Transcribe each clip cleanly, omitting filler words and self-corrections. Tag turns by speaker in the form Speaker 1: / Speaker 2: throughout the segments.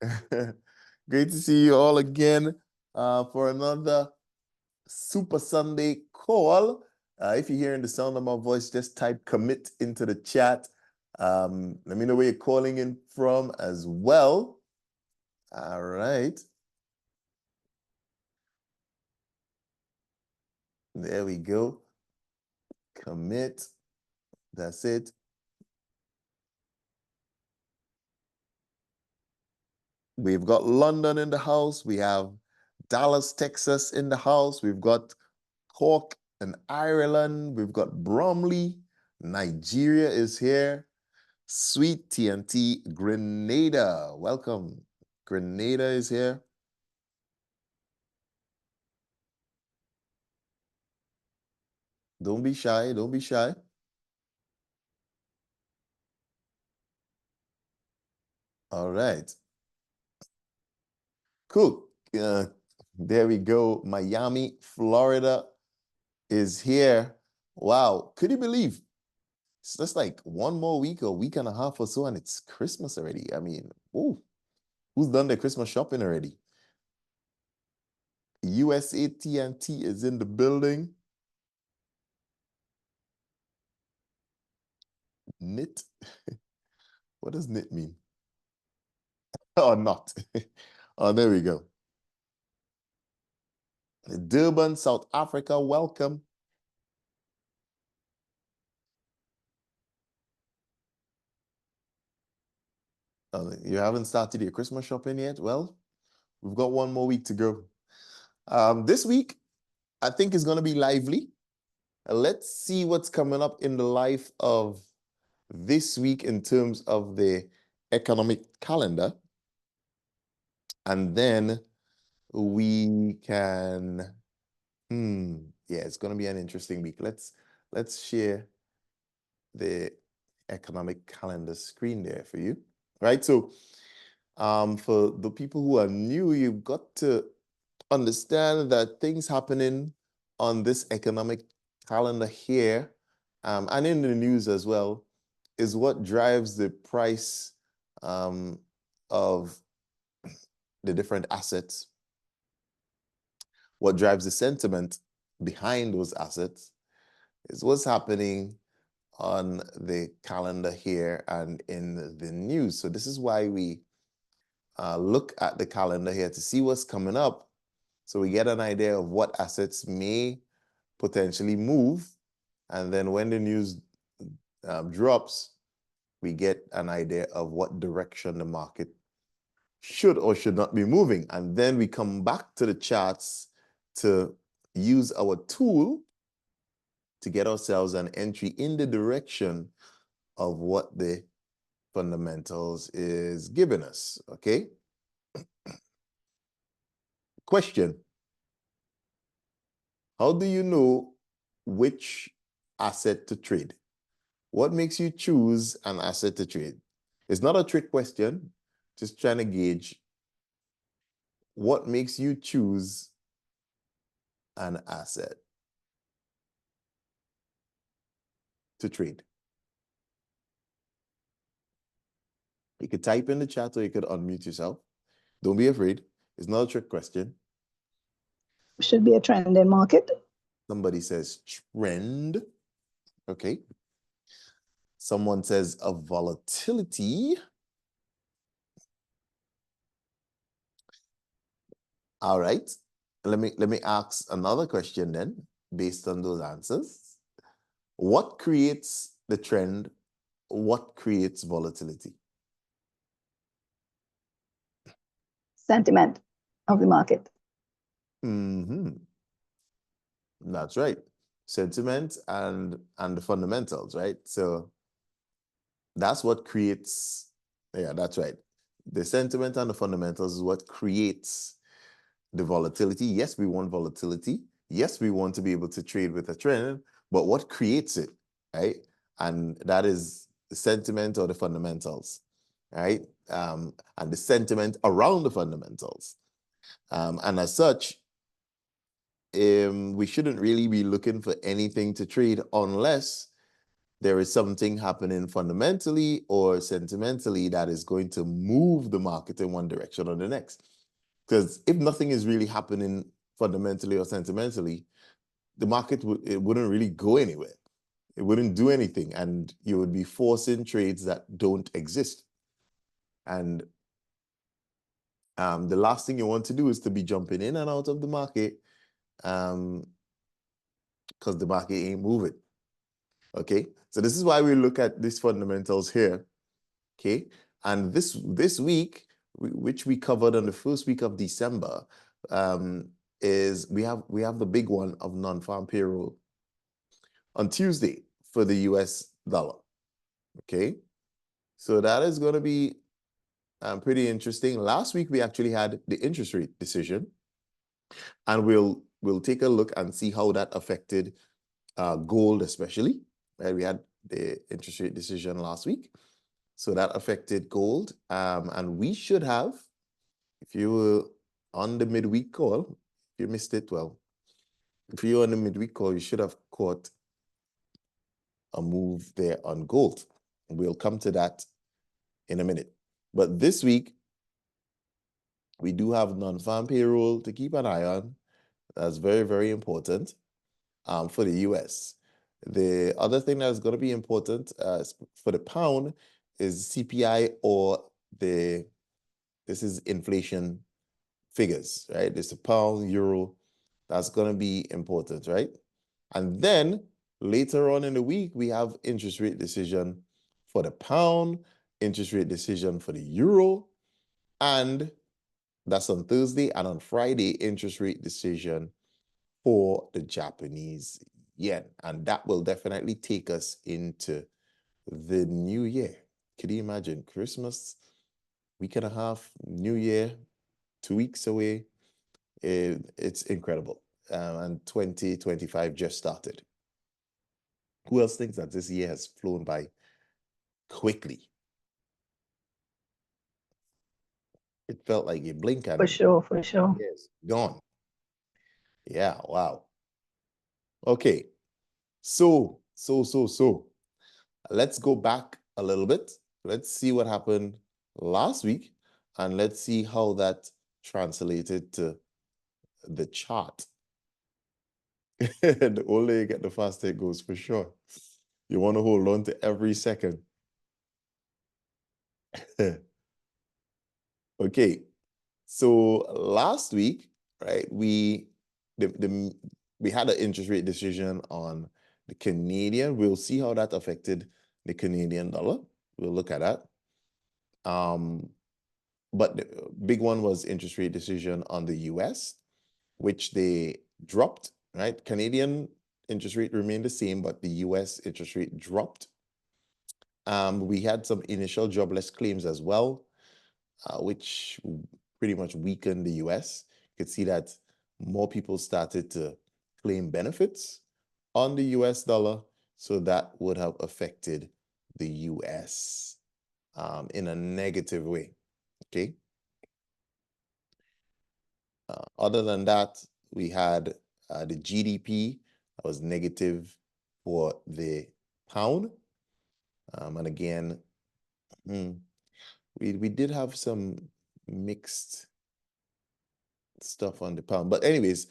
Speaker 1: Great to see you all again for another Super Sunday call. If you're hearing the sound of my voice, just type commit into the chat. Let me know where you're calling in from as well. All right. There we go. Commit. That's it. We've got London in the house. We have Dallas, Texas in the house. We've got Cork and Ireland. We've got Bromley. Nigeria is here. Sweet TNT, Grenada. Welcome. Grenada is here. Don't be shy. Don't be shy. All right. Cool. There we go. Miami, Florida is here. Wow. Could you believe it's just like one more week, a week and a half or so, and it's Christmas already? I mean, ooh, who's done their Christmas shopping already? USA TNT is in the building. Knit? What does knit mean? Oh, not. Oh, there we go. Durban, South Africa, welcome. You haven't started your Christmas shopping yet? Well, we've got one more week to go. This week, I think is going to be lively. Let's see what's coming up in the life of this week in terms of the economic calendar. And then we can, yeah, it's going to be an interesting week. Let's share the economic calendar screen there for you, right? So for the people who are new, you've got to understand that things happening on this economic calendar here and in the news as well is what drives the price of the different assets, what drives the sentiment behind those assets is what's happening on the calendar here and in the news. So this is why we look at the calendar here to see what's coming up so we get an idea of what assets may potentially move. And then when the news drops, we get an idea of what direction the market should or should not be moving. And then we come back to the charts to use our tool to get ourselves an entry in the direction of what the fundamentals is giving us, okay? Question. How do you know which asset to trade? What makes you choose an asset to trade? It's not a trick question, just trying to gauge what makes you choose an asset to trade. You could type in the chat or you could unmute yourself. Don't be afraid. It's not a trick question.
Speaker 2: Should be a trend in market.
Speaker 1: Somebody says trend. Okay. Someone says a volatility. All right. Let me ask another question then, based on those answers. What creates the trend? What creates volatility?
Speaker 2: Sentiment of the market.
Speaker 1: That's right. Sentiment and the fundamentals, right? So that's what creates, yeah, that's right. The sentiment and the fundamentals is what creates the volatility. Yes, we want volatility. Yes, we want to be able to trade with a trend, but what creates it, right? And that is the sentiment or the fundamentals, right? And the sentiment around the fundamentals. And as such, we shouldn't really be looking for anything to trade unless there is something happening fundamentally or sentimentally that is going to move the market in one direction or the next. Because if nothing is really happening fundamentally or sentimentally, the market it wouldn't really go anywhere. It wouldn't do anything, and you would be forcing trades that don't exist. And the last thing you want to do is to be jumping in and out of the market because the market ain't moving. Okay, so this is why we look at these fundamentals here. Okay, and this week, which we covered on the first week of December, is we have the big one of non-farm payroll on Tuesday for the US dollar. Okay, so that is going to be pretty interesting. Last week we actually had the interest rate decision, and we'll take a look and see how that affected gold, especially. Right, we had the interest rate decision last week, so that affected gold. And we should have, if you were on the midweek call, if you missed it, well, if you're on the midweek call, you should have caught a move there on gold. We'll come to that in a minute. But this week, we do have non-farm payroll to keep an eye on. That's very, very important for the US. The other thing that's going to be important for the pound is CPI, or this is inflation figures, right? It's the pound, euro. That's going to be important, right? And then later on in the week, we have interest rate decision for the pound, interest rate decision for the euro, and that's on Thursday. And on Friday, interest rate decision for the Japanese yen. And that will definitely take us into the new year. Could you imagine? Christmas, week and a half, New Year, 2 weeks away. It's incredible. And 2025 just started. Who else thinks that this year has flown by quickly? It felt like a blink and
Speaker 2: For sure, for sure.
Speaker 1: yes, gone. Yeah, wow. Okay, so let's go back a little bit. Let's see what happened last week, and let's see how that translated to the chart. The older you get, the faster it goes, for sure. You want to hold on to every second. Okay, so last week, right, we had an interest rate decision on the Canadian. We'll see how that affected the Canadian dollar. We'll look at that. But the big one was interest rate decision on the US, which they dropped, right? Canadian interest rate remained the same, but the US interest rate dropped. We had some initial jobless claims as well, which pretty much weakened the US. You could see that more people started to claim benefits on the US dollar, so that would have affected the US in a negative way, okay? Other than that, we had the GDP that was negative for the pound. And again, we did have some mixed stuff on the pound. But anyways,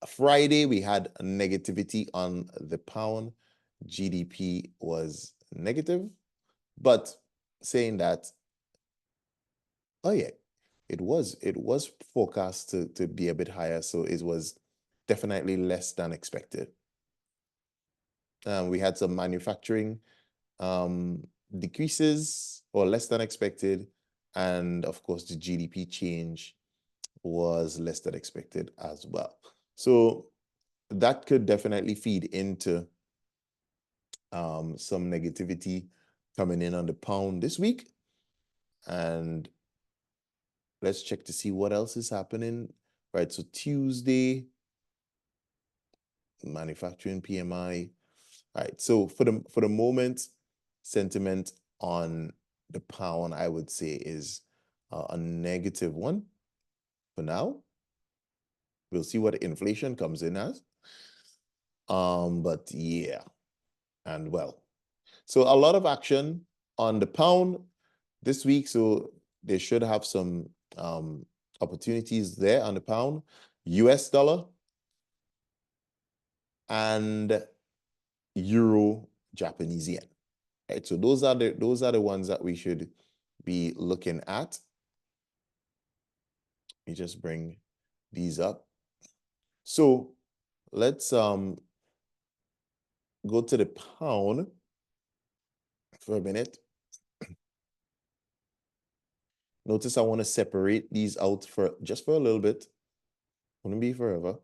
Speaker 1: Friday we had a negativity on the pound. GDP was negative, but saying that, oh yeah, it was forecast to be a bit higher, so it was definitely less than expected. We had some manufacturing decreases or less than expected, and of course the GDP change was less than expected as well. So that could definitely feed into some negativity coming in on the pound this week. And let's check to see what else is happening. Right, so Tuesday, manufacturing PMI. All right, so for the moment, sentiment on the pound, I would say, is a negative one for now. We'll see what inflation comes in as. But yeah, and well. So a lot of action on the pound this week. So they should have some opportunities there on the pound, US dollar, and euro, Japanese yen. Right? So those are the ones that we should be looking at. Let me just bring these up. So let's go to the pound for a minute. Notice I want to separate these out for just for a little bit. Wouldn't be forever.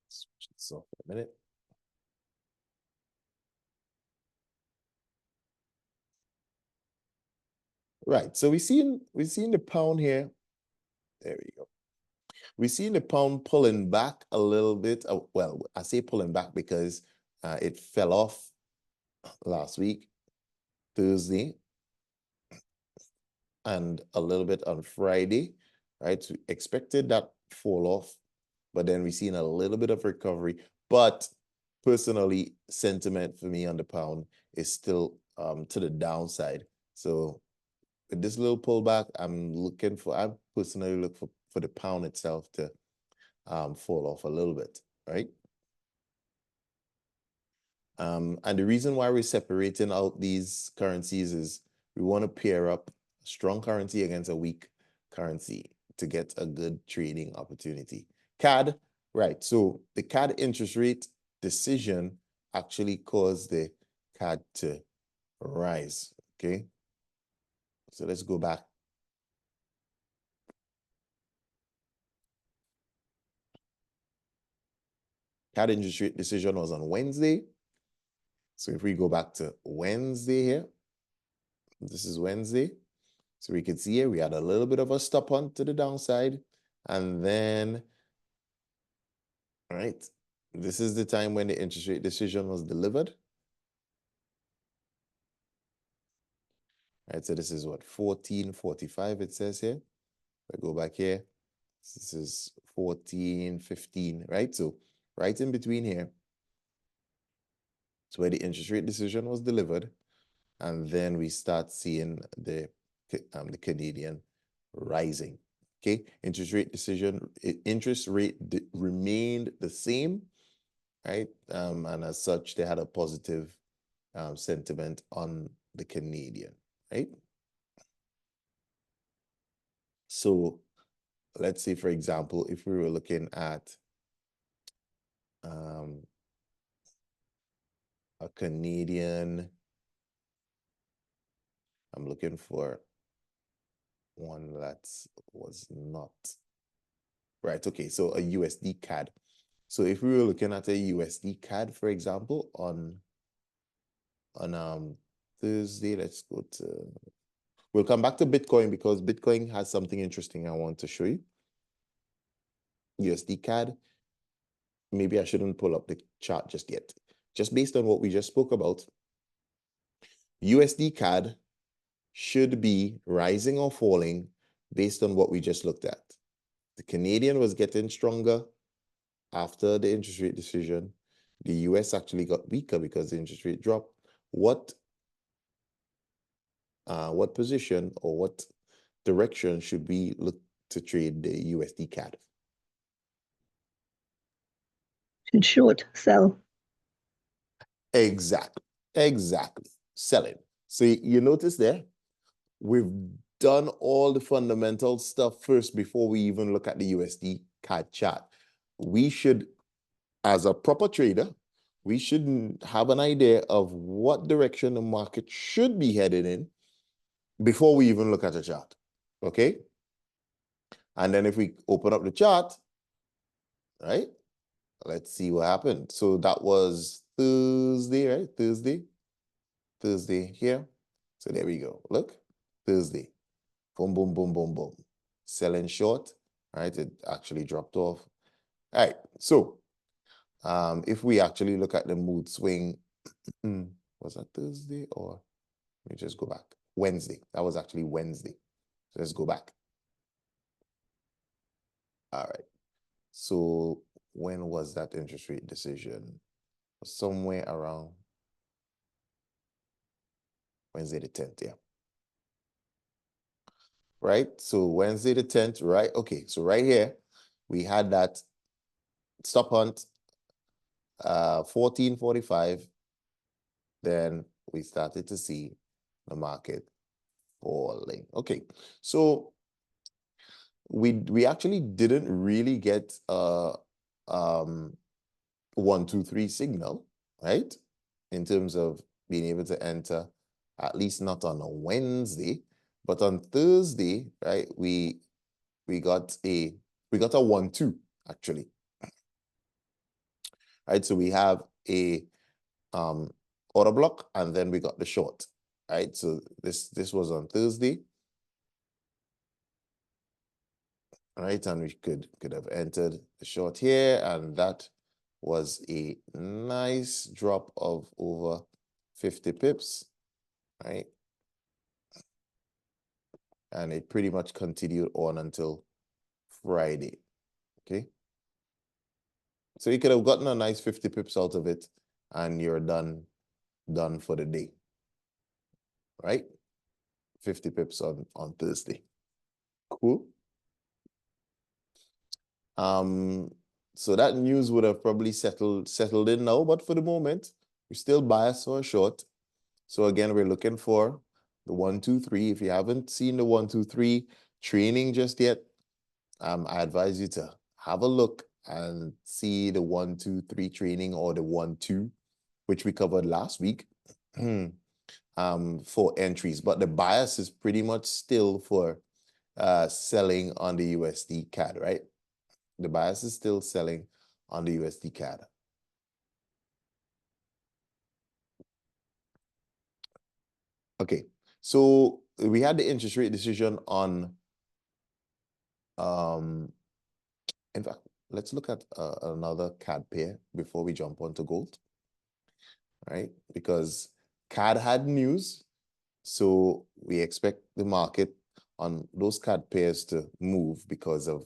Speaker 1: Switch this off for a minute. Right. So we've seen the pound here. There we go. We've seen the pound pulling back a little bit. Well, I say pulling back because it fell off last week, Thursday, and a little bit on Friday, right? So expected that fall off, but then we've seen a little bit of recovery. But personally, sentiment for me on the pound is still to the downside. So with this little pullback, I personally look for the pound itself to fall off a little bit, right? And the reason why we're separating out these currencies is we want to pair up a strong currency against a weak currency to get a good trading opportunity. CAD, right? So the CAD interest rate decision actually caused the CAD to rise, okay? So let's go back. CAD interest rate decision was on Wednesday. So if we go back to Wednesday here, this is Wednesday. So we can see here, we had a little bit of a stop on to the downside. And then, all right, this is the time when the interest rate decision was delivered. All right, so this is what, 14:45 it says here. If I go back here, this is 14:15, right? So right in between here, it's where the interest rate decision was delivered. And then we start seeing the Canadian rising. Okay, interest rate remained the same, right? And as such, they had a positive sentiment on the Canadian, right? So let's say, for example, if we were looking at a Canadian, I'm looking for one that was not, right? Okay, so a USD CAD. So if we were looking at a USD CAD, for example, on Thursday, we'll come back to Bitcoin because Bitcoin has something interesting I want to show you. USD CAD, maybe I shouldn't pull up the chart just yet. Just based on what we just spoke about, USD CAD should be rising or falling based on what we just looked at. The Canadian was getting stronger after the interest rate decision. The US actually got weaker because the interest rate dropped. What position or what direction should we look to trade the USD CAD?
Speaker 2: Should short, sell.
Speaker 1: Exactly. Selling. So you notice there, we've done all the fundamental stuff first before we even look at the USD CAD chart. We should, as a proper trader, we should have an idea of what direction the market should be headed in before we even look at the chart, okay? And then if we open up the chart, right? Let's see what happened. So that was Thursday, right? Thursday here. So there we go. Look, Thursday. Boom, boom, boom, boom, boom. Selling short, right? It actually dropped off. All right. So if we actually look at the mood swing, was that Thursday or Let me just go back. Wednesday. That was actually Wednesday. So let's go back. All right. So when was that interest rate decision? Somewhere around Wednesday the 10th, yeah. Right? So Wednesday the 10th, right? Okay, so right here, we had that stop hunt, 1445. Then we started to see the market falling. Okay, so we actually didn't really get a 1, 2, 3 signal, right? In terms of being able to enter, at least not on a Wednesday, but on Thursday, right? We got a 1, 2 actually, right? So we have a order block, and then we got the short, right? So this was on Thursday, right? And we could have entered the short here, and that was a nice drop of over 50 pips, right? And it pretty much continued on until Friday, okay? So you could have gotten a nice 50 pips out of it, and you're done for the day, right? 50 pips on Thursday. Cool. So that news would have probably settled in now, but for the moment, we're still biased for a short. So again, we're looking for the 1, 2, 3. If you haven't seen the 1, 2, 3 training just yet, I advise you to have a look and see the 1, 2, 3 training, or the 1, 2, which we covered last week, for entries. But the bias is pretty much still for selling on the USD CAD, right? The bias is still selling on the USD CAD. Okay, so we had the interest rate decision on, in fact, let's look at another CAD pair before we jump onto gold, right? Because CAD had news, so we expect the market on those CAD pairs to move because of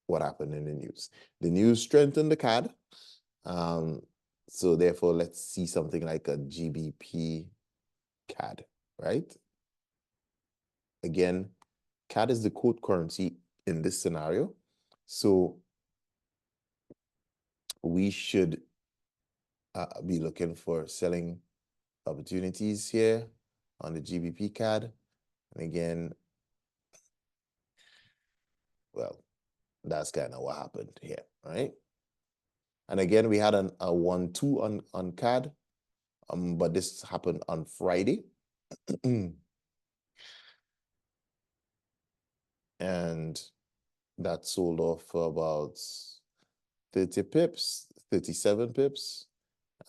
Speaker 1: what happened in the news. The news strengthened the CAD, so therefore, let's see something like a GBP CAD, right? Again, CAD is the quote currency in this scenario. So we should be looking for selling opportunities here on the GBP CAD. And again, well, that's kind of what happened here, right? And again, we had a 1, 2 on CAD, but this happened on Friday. And that sold off for about 30 pips, 37 pips.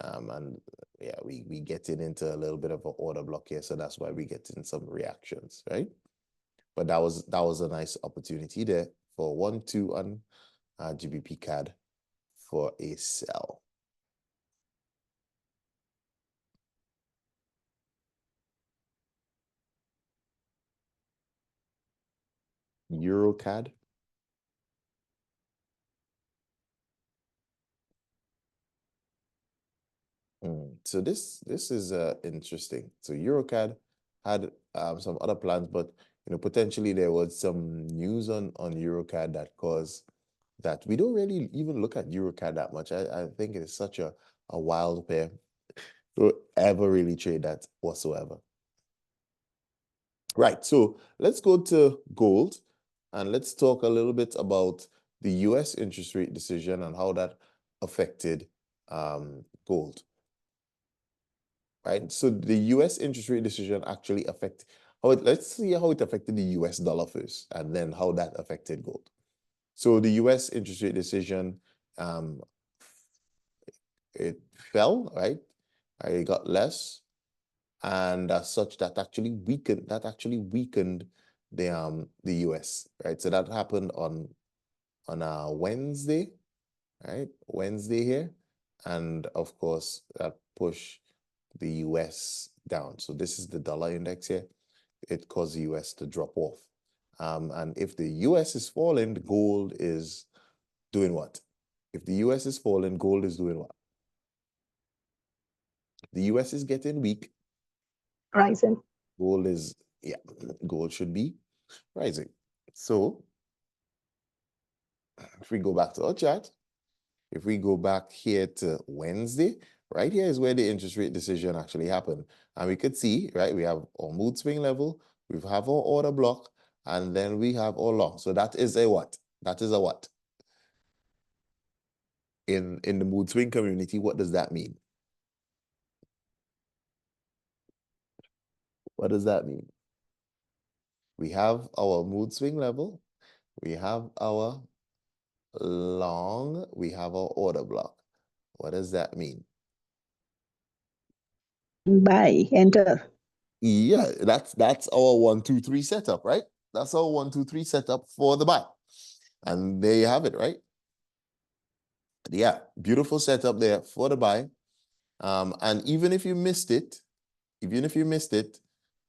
Speaker 1: And yeah, we getting into a little bit of an order block here, so that's why we getting some reactions, right? But that was a nice opportunity there for 1, 2 on GBP CAD for a sell. Euro CAD. So this is interesting. So EuroCAD had some other plans, but potentially there was some news on EuroCAD that caused that. We don't really even look at EuroCAD that much. I think it is such a wild pair. Don't ever really trade that whatsoever. Right. So let's go to gold, and let's talk a little bit about the US interest rate decision and how that affected gold. Right. So the US interest rate decision actually let's see how it affected the US dollar first, and then how that affected gold. So the US interest rate decision, it fell, right? It got less, and as such, that actually weakened the US, right? So that happened on Wednesday, right? Wednesday here, and of course that pushed the US down. So this is the dollar index here. It caused the US to drop off. And if the US is falling, gold is doing what? If the US is falling, gold is doing what? The US is getting weak.
Speaker 2: Rising.
Speaker 1: Gold is, yeah, gold should be rising. So if we go back to our chart, if we go back here to Wednesday, right here is where the interest rate decision actually happened. And we could see, right, we have our mood swing level, we have our order block, and then we have our long. So that is a what? That is a what? In the mood swing community, what does that mean? What does that mean? We have our mood swing level, we have our long, we have our order block. What does that mean?
Speaker 2: Buy. Enter.
Speaker 1: Yeah, that's our 1, 2, 3 setup, right? That's our 1, 2, 3 setup for the buy. And there you have it, right? Yeah, beautiful setup there for the buy. And even if you missed it,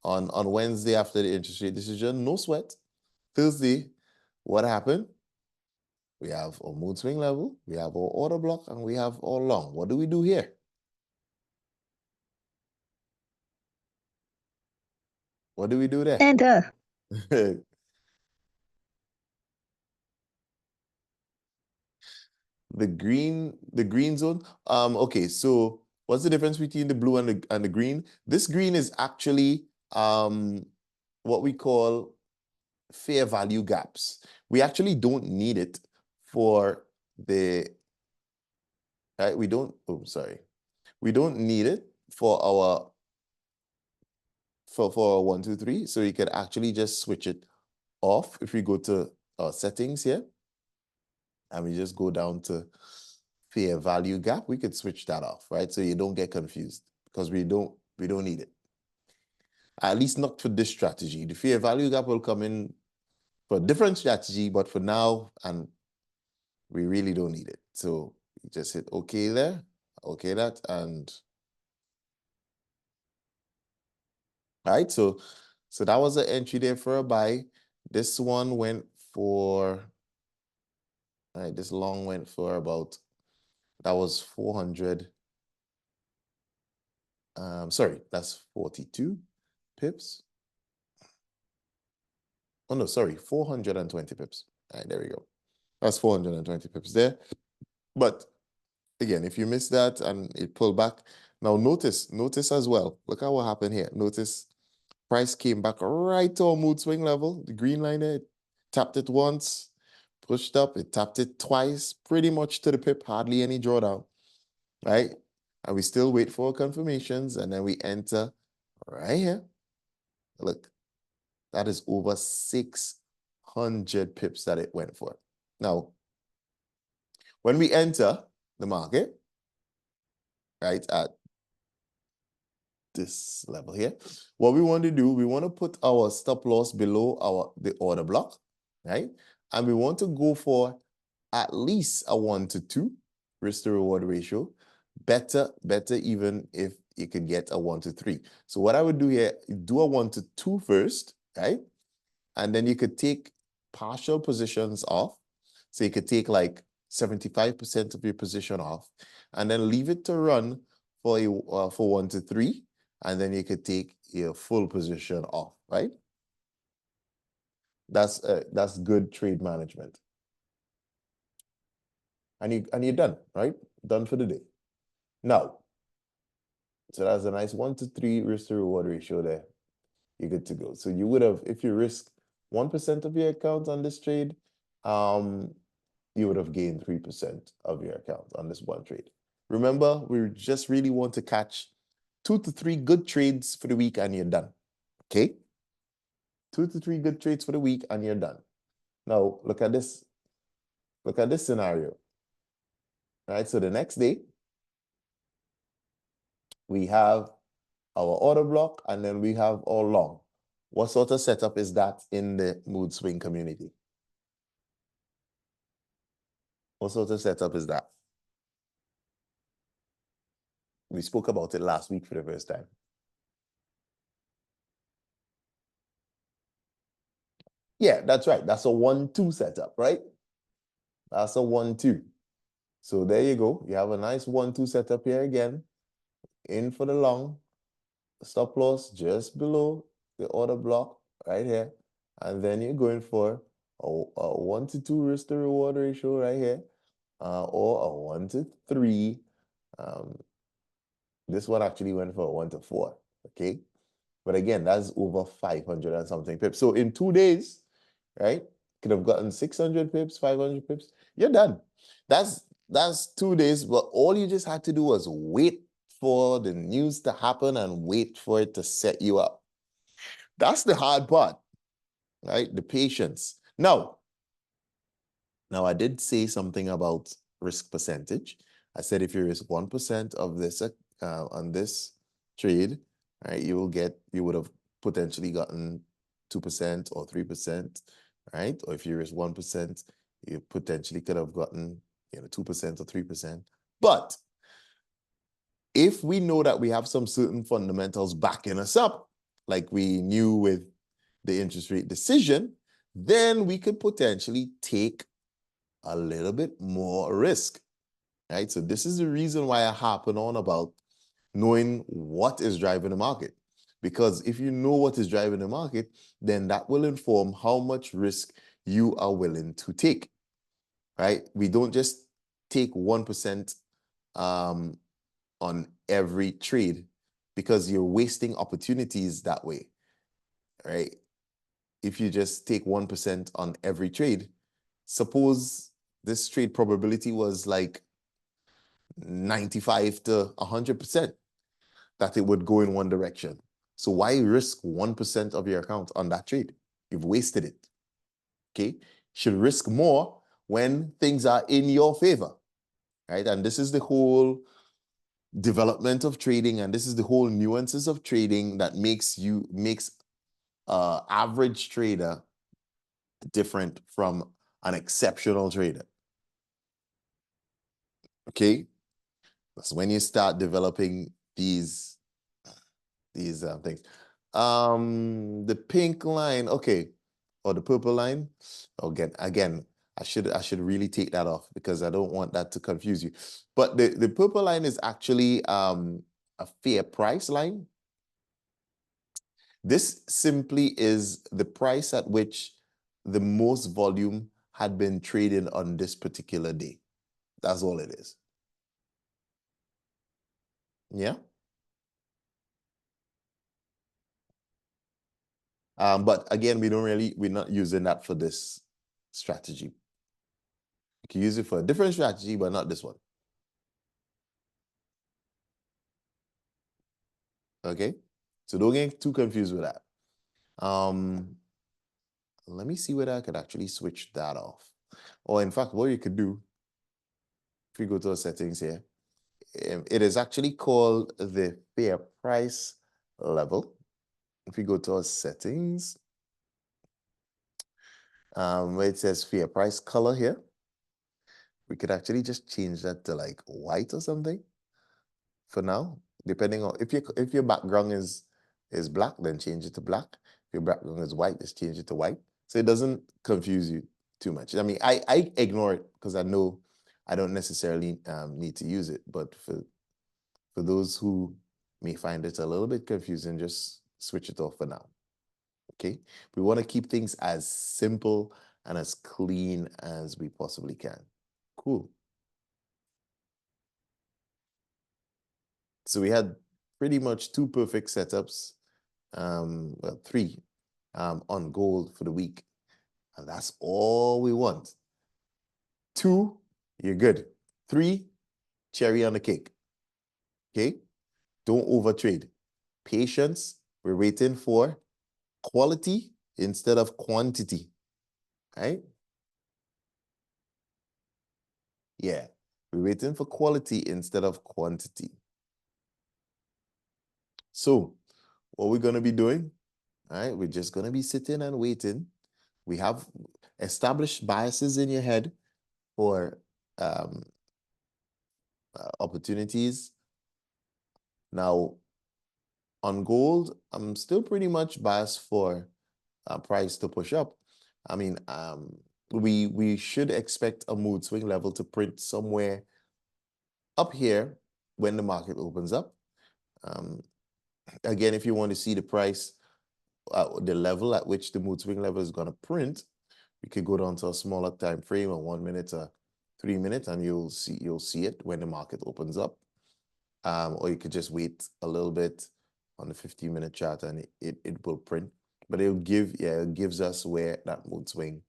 Speaker 1: on Wednesday after the interest rate decision, no sweat. Thursday, what happened? We have our mood swing level, we have our order block, and we have our long. What do we do here? What do we do there?
Speaker 2: Enter.
Speaker 1: The green zone. Okay, so what's the difference between the blue and the green? This green is actually what we call fair value gaps. We actually don't need it for the right. We don't need it for our for 1, 2, 3. So you could actually just switch it off if we go to our settings here. And we just go down to fair value gap, we could switch that off, right? So you don't get confused because we don't need it. At least not for this strategy. The fair value gap will come in for a different strategy, but for now, and we really don't need it. So you just hit OK there, OK that, and all right. So that was an entry there for a buy. This one went for, all right, this long went for about, that was 400. Sorry, that's 42 pips. Oh, no, sorry, 420 pips. All right, there we go. That's 420 pips there. But again, if you missed that and it pulled back, now notice as well. Look at what happened here. Notice price came back right to our mood swing level. The green line there, it tapped it once, pushed up, it tapped it twice, pretty much to the pip, hardly any drawdown, right? And we still wait for confirmations, and then we enter right here. Look, that is over 600 pips that it went for. Now, when we enter the market, right, at this level here, what we want to do, we want to put our stop loss below the order block, right? And we want to go for at least a 1 to 2 risk to reward ratio. Better even if you could get a 1 to 3. So what I would do here, do a 1 to 2 first, right? And then you could take partial positions off. So you could take like 75% of your position off and then leave it to run for 1 to 3. And then you could take your full position off, right? That's good trade management. And you're done, right? Done for the day. Now, so that's a nice 1 to 3 risk to reward ratio there. You're good to go. So you would have, if you risk 1% of your account on this trade, you would have gained 3% of your account on this one trade. Remember, we just really want to catch 2 to 3 good trades for the week and you're done. Okay? 2 to 3 good trades for the week and you're done. Now, look at this. Look at this scenario. All right, so the next day, we have our order block and then we have our long. What sort of setup is that in the mood swing community? What sort of setup is that? We spoke about it last week for the first time. Yeah, that's right. That's a 1-2 setup, right? That's a 1-2. So there you go. You have a nice 1-2 setup here again. In for the long. Stop loss just below the order block right here. And then you're going for a 1-2 risk to reward ratio right here. Or a 1-3. This one actually went for a 1-4. Okay. But again, that's over 500 and something pips. So in 2 days, right, could have gotten 600 pips, 500 pips. You're done. That's 2 days. But all you just had to do was wait for the news to happen and wait for it to set you up. That's the hard part, right? The patience. Now I did say something about risk percentage. I said if you risk 1% of this on this trade, right, you would have potentially gotten 2% or 3%, right? Or if you risk 1%, you potentially could have gotten 2% or 3%. But if we know that we have some certain fundamentals backing us up, like we knew with the interest rate decision, then we could potentially take a little bit more risk, right? So this is the reason why I harping on about knowing what is driving the market. Because if you know what is driving the market, then that will inform how much risk you are willing to take, right? We don't just take 1% on every trade because you're wasting opportunities that way, right? If you just take 1% on every trade, suppose this trade probability was like 95 to 100% that it would go in one direction. So why risk 1% of your account on that trade? You've wasted it. Okay? Should risk more when things are in your favor, right? And this is the whole development of trading, and this is the whole nuances of trading that makes average trader different from an exceptional trader. Okay, that's when you start developing these things. The pink line, okay, or the purple line. Again, I should really take that off because I don't want that to confuse you. But the purple line is actually a fair price line. This simply is the price at which the most volume had been traded on this particular day. That's all it is. Yeah. But again, we're not using that for this strategy. You can use it for a different strategy, but not this one. Okay? So don't get too confused with that. Let me see whether I could actually switch that off. Or in fact, what you could do, if we go to our settings here, it is actually called the fair price level. If we go to our settings, where it says fair price color here, we could actually just change that to like white or something for now, depending on if your background is black, then change it to black. If your background is white, just change it to white. So it doesn't confuse you too much. I mean, I ignore it because I know I don't necessarily need to use it, but for those who may find it a little bit confusing, just switch it off for now. Okay, we want to keep things as simple and as clean as we possibly can. Cool. So we had pretty much 2 perfect setups, well, 3 on gold for the week. And that's all we want. 2, you're good. 3, cherry on the cake. Okay? Don't overtrade. Patience, we're waiting for quality instead of quantity. Right? Yeah, we're waiting for quality instead of quantity. So, what we're going to be doing, all right, we're just going to be sitting and waiting. We have established biases in your head for opportunities Now, on gold, I'm still pretty much biased for price to push up. I mean, we should expect a mood swing level to print somewhere up here when the market opens up. Again, if you want to see the price, the level at which the mood swing level is going to print, we could go down to a smaller time frame, a 1 minute, a 3 minute, and you'll see it when the market opens up. Or you could just wait a little bit on the 15-minute chart and it will print. But it gives us where that mood swing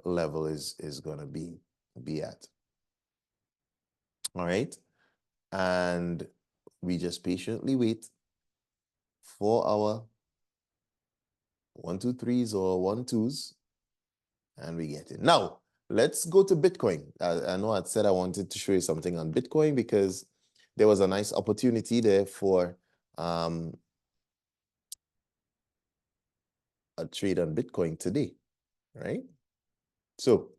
Speaker 1: level is gonna be at. All right. And we just patiently wait for our 1, 2, 3s or 1, 2s, and we get it. Now, let's go to Bitcoin. I know I said I wanted to show you something on Bitcoin because there was a nice opportunity there for a trade on Bitcoin today, right? So,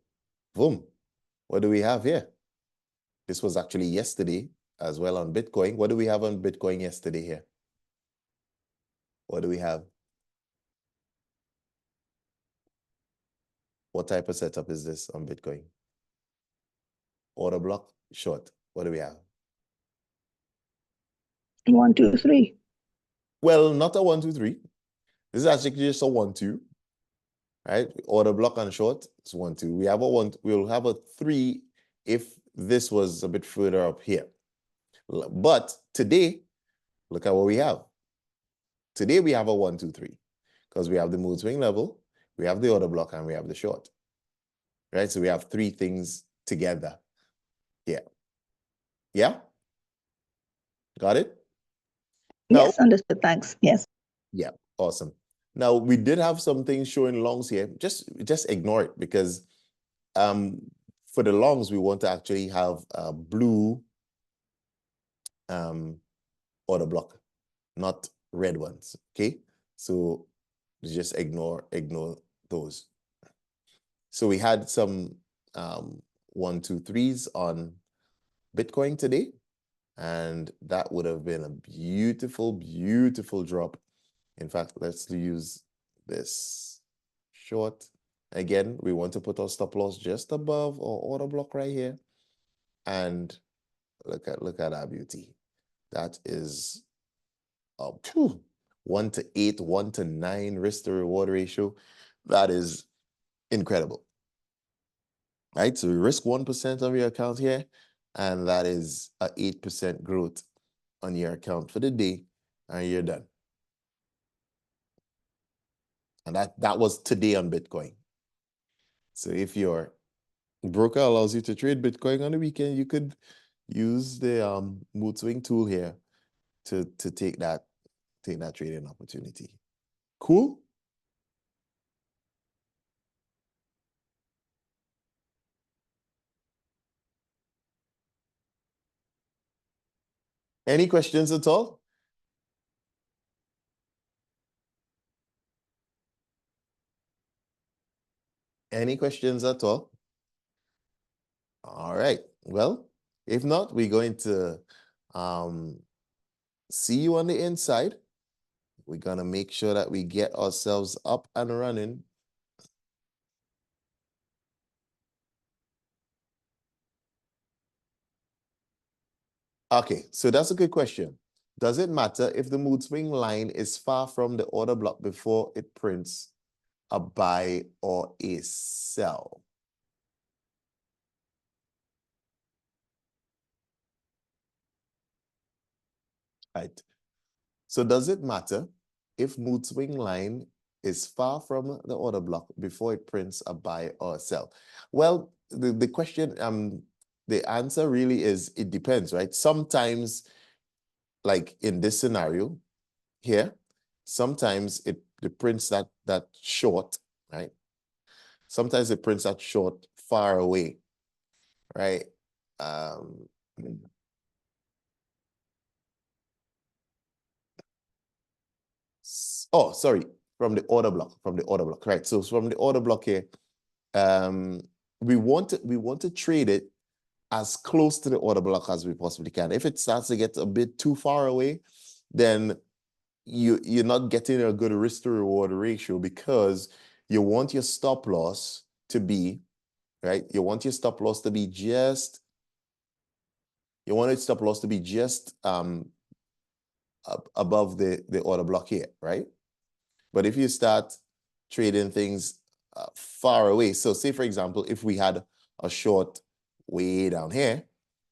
Speaker 1: boom, what do we have here? This was actually yesterday as well on Bitcoin. What do we have on Bitcoin yesterday here? What do we have? What type of setup is this on Bitcoin? Order block, short. What do we have?
Speaker 2: 1, 2, 3.
Speaker 1: Well, not a 1, 2, 3. This is actually just a 1, 2. Right? Order block and short, it's 1, 2. We have a 1, we'll have a 3 if this was a bit further up here. But today, look at what we have. Today we have a 1, 2, 3 because we have the mood swing level, we have the order block, and we have the short. Right? So we have 3 things together. Yeah. Yeah? Got it?
Speaker 2: Yes, understood. Thanks. Yes.
Speaker 1: Yeah, awesome. Now we did have some things showing longs here. Just ignore it because for the longs we want to actually have a blue order block, not red ones. Okay, so just ignore those. So we had some 1, 2, 3s on Bitcoin today, and that would have been a beautiful, beautiful drop. In fact, let's use this short. Again, we want to put our stop loss just above our order block right here. And look at that beauty. That is 1 to 8, 1 to 9 risk to reward ratio. That is incredible. Right? So you risk 1% of your account here, and that is a 8% growth on your account for the day, and you're done. And that was today on Bitcoin. So if your broker allows you to trade Bitcoin on the weekend, you could use the mood swing tool here to take that trading opportunity. Cool? Any questions at all? Any questions at all? All right. Well, if not, we're going to see you on the inside. We're going to make sure that we get ourselves up and running. Okay, so that's a good question. Does it matter if the mood swing line is far from the order block before it prints a buy or a sell? Right. So does it matter if mood swing line is far from the order block before it prints a buy or a sell? Well, the question, the answer really is it depends, right? Sometimes, like in this scenario here, sometimes it prints that short, right? Sometimes it prints that short far away, right? Oh, sorry, from the order block, right? So from the order block here, we want to trade it as close to the order block as we possibly can. If it starts to get a bit too far away, then you're not getting a good risk to reward ratio, because you want your stop loss to be, right? You want your stop loss to be just, above the order block here, right? But if you start trading things far away, so say for example, if we had a short way down here,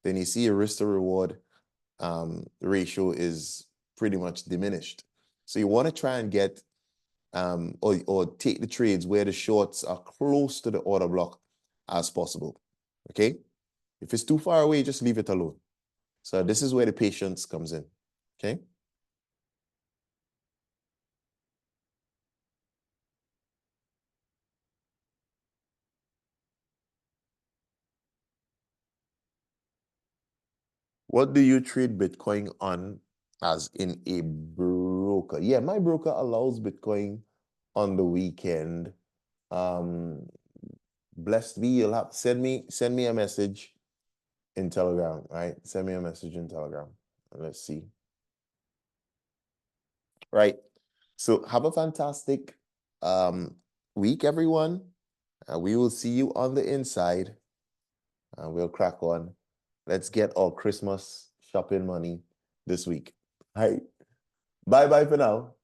Speaker 1: then you see your risk to reward ratio is pretty much diminished. So you want to try and get or take the trades where the shorts are close to the order block as possible. Okay, if it's too far away, just leave it alone. So this is where the patience comes in. Okay. What do you trade Bitcoin on as in a broker? Yeah, my broker allows Bitcoin on the weekend. Blessed be, you'll have send me a message in Telegram, right? Send me a message in Telegram. Let's see. Right. So have a fantastic week, everyone. We will see you on the inside. We'll crack on. Let's get our Christmas shopping money this week. All right. Bye-bye for now.